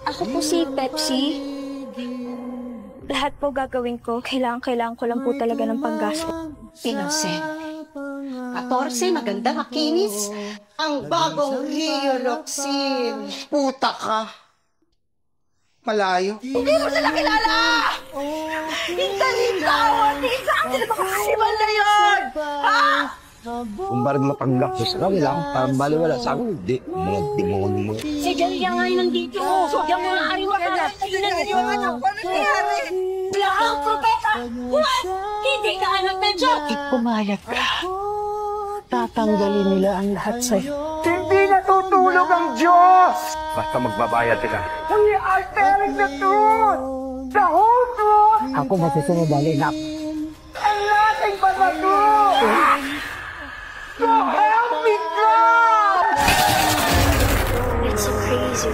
Ako po si Pepsi. Lahat po gagawin ko. Kailangan ko lang po talaga ng panggastos. Innocent. 14, maganda, makinis. Ang bagong Rio Roxin. Puta ka. Malayo. Hindi mo sila kilala! Hinta-hintawan! Saan sila makakaliban na yun? Ha? Kung parang mapanggastos lang lang, parang baliwala sa akin, hindi. Mga demonyo. Si Jalia nga yung nandito. Yung mga ariwa ka na. Yun ang ariwan ako. Ano nangyari? Wala kang propeta! What? Hindi ka anak medyo! Pumayag ka. Tatanggalin nila ang lahat sa'yo. Hindi natutulog ang Diyos! Basta magbabayad sila. We are telling the truth! The whole truth! Ako masusunod dali na. And nothing but the truth! So help me God! It's so crazy.